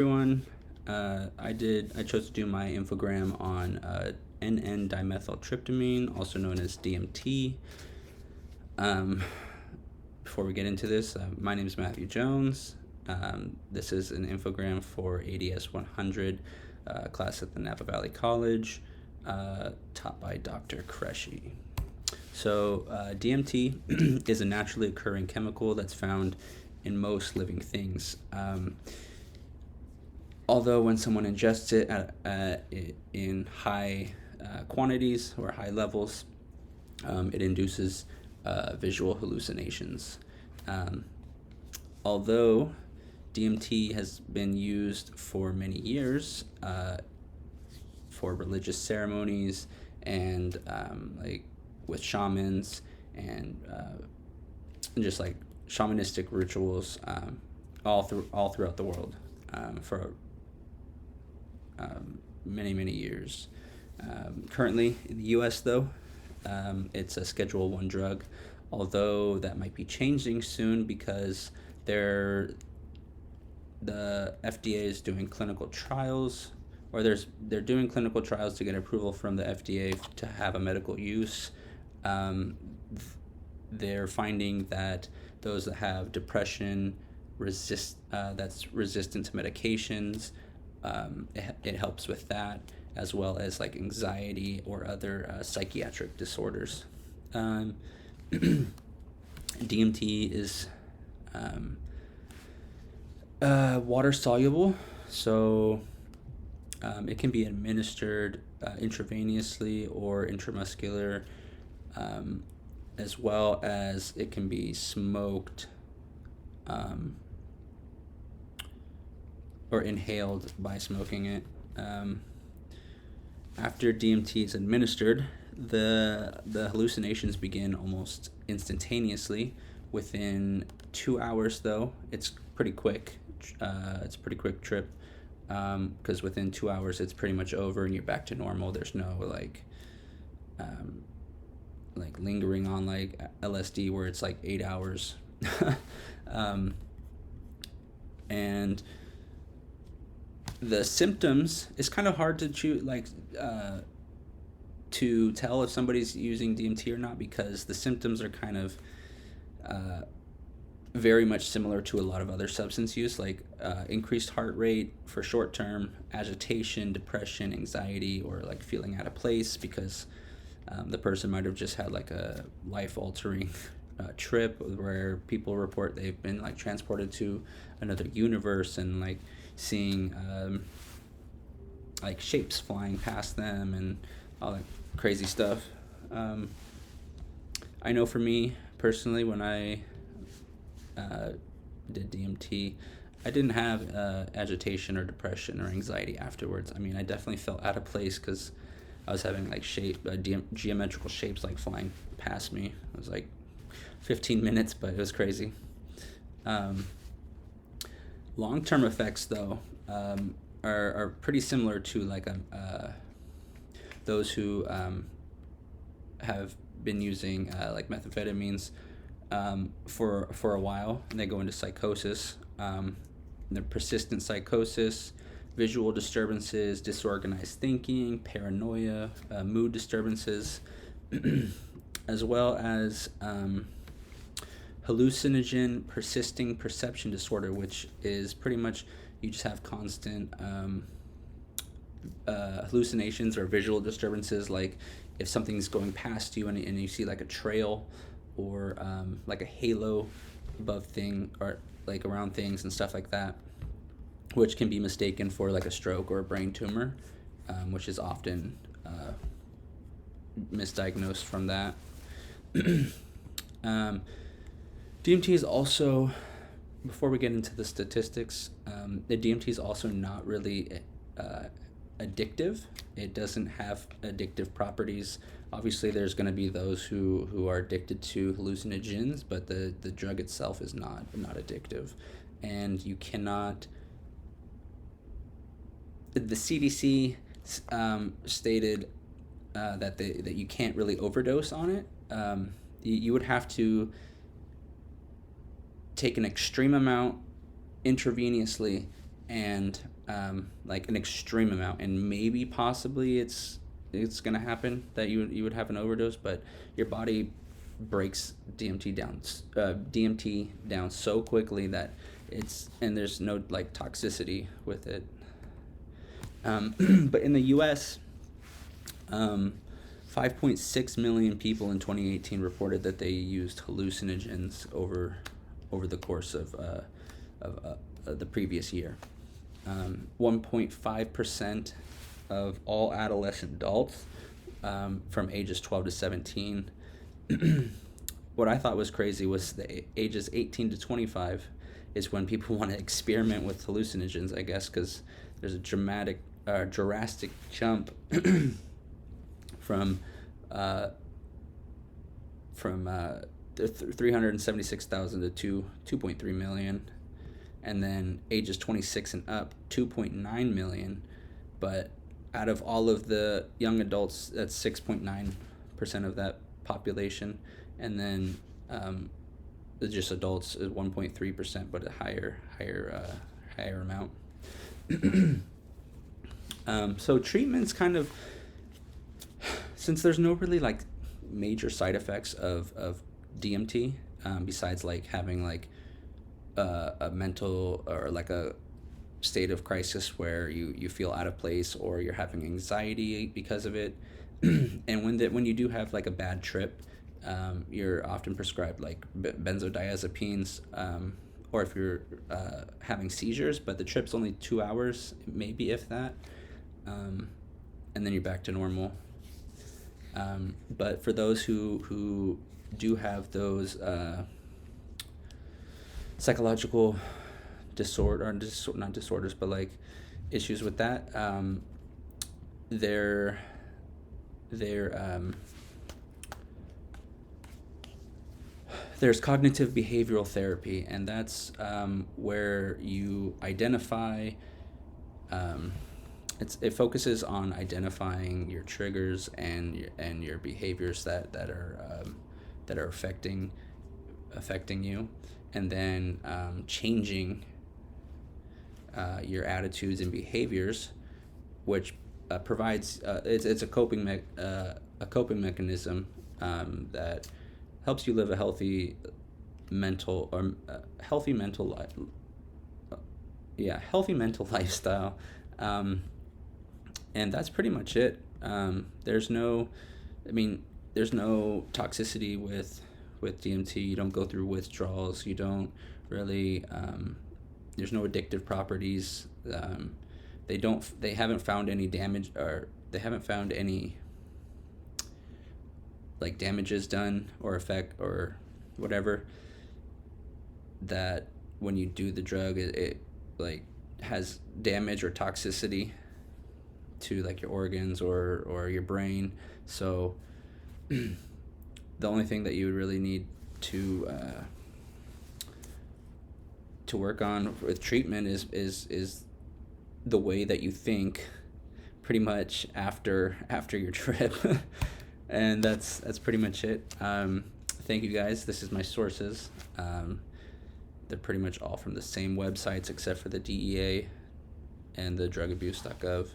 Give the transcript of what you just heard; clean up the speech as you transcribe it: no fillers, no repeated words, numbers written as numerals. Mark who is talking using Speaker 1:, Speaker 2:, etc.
Speaker 1: Everyone, I chose to do my infogram on N,N-dimethyltryptamine, also known as DMT. Before we get into this, my name is Matthew Jones. This is an infogram for ADS100, class at the Napa Valley College, taught by Dr. Cresci. So DMT is a naturally occurring chemical that's found in most living things. Although when someone ingests it in high quantities or high levels, it induces visual hallucinations. Although DMT has been used for many years for religious ceremonies and like with shamans and just like shamanistic rituals all throughout the world for many years. Currently in the U.S. though, it's a Schedule I drug, although that might be changing soon because the FDA is doing clinical trials, or they're doing clinical trials to get approval from the FDA to have a medical use. They're finding that those that have depression that's resistant to medications, it helps with that, as well as like anxiety or other psychiatric disorders. DMT is water soluble, so it can be administered intravenously or intramuscular, as well as it can be smoked or inhaled by smoking it. After DMT is administered, the hallucinations begin almost instantaneously. Within 2 hours, though, it's pretty quick. It's a pretty quick trip because within 2 hours, it's pretty much over and you're back to normal. There's no like lingering on like LSD where it's like 8 hours. And the symptoms, it's kind of hard to to tell if somebody's using DMT or not, because the symptoms are kind of very much similar to a lot of other substance use, like increased heart rate for short term, agitation, depression, anxiety, or like feeling out of place because the person might have just had like a life altering trip where people report they've been like transported to another universe and like seeing like shapes flying past them and all that crazy stuff. I know for me personally, when I did DMT, I didn't have agitation or depression or anxiety afterwards. I mean, I definitely felt out of place because I was having like geometrical shapes like flying past me. It was like 15 minutes, but it was crazy. Long-term effects, though, are pretty similar to like those who have been using like methamphetamines for a while, and they go into psychosis. The persistent psychosis, visual disturbances, disorganized thinking, paranoia, mood disturbances, as well as hallucinogen persisting perception disorder, which is pretty much you just have constant hallucinations or visual disturbances, like if something's going past you and you see like a trail or like a halo above thing or like around things and stuff like that, which can be mistaken for like a stroke or a brain tumor, which is often misdiagnosed from that. DMT is also, before we get into the statistics, the DMT is also not really addictive. It doesn't have addictive properties. Obviously, there's going to be those who are addicted to hallucinogens, but the drug itself is not addictive. And you cannot... The CDC stated that you can't really overdose on it. You would have to take an extreme amount intravenously and like an extreme amount, and maybe possibly it's gonna happen that you would have an overdose, but your body breaks DMT down so quickly that and there's no like toxicity with it. But in the U.S., 5.6 million people in 2018 reported that they used hallucinogens over the course of the previous year. 1.5% of all adolescent adults from ages 12 to 17. What I thought was crazy was the ages 18 to 25 is when people want to experiment with hallucinogens, I guess, because there's a drastic jump from 376,000 to 2.3 million, and then ages 26 and up 2.9 million. But out of all of the young adults, that's 6.9% of that population, and then just adults is 1.3%, but a higher amount. So treatment's kind of, since there's no really like major side effects of DMT, besides like having like a mental or like a state of crisis where you feel out of place or you're having anxiety because of it. And when you do have like a bad trip, you're often prescribed like benzodiazepines, or if you're having seizures, but the trip's only 2 hours, maybe if that, and then you're back to normal. But for those who do have those psychological not disorders, but like issues with that, there's cognitive behavioral therapy, and that's where you identify. It focuses on identifying your triggers and your behaviors that are affecting you, and then changing your attitudes and behaviors, which provides it's a coping mechanism that helps you live a healthy mental lifestyle. And that's pretty much it. There's no toxicity with DMT. You don't go through withdrawals. You don't really. There's no addictive properties. They haven't found any damage, or they haven't found any like damages done or effect or whatever, that when you do the drug it like has damage or toxicity to like your organs or your brain. So the only thing that you would really need to work on with treatment is the way that you think, pretty much after your trip. And that's pretty much it. Thank you guys. This is my sources. They're pretty much all from the same websites except for the DEA and the drugabuse.gov.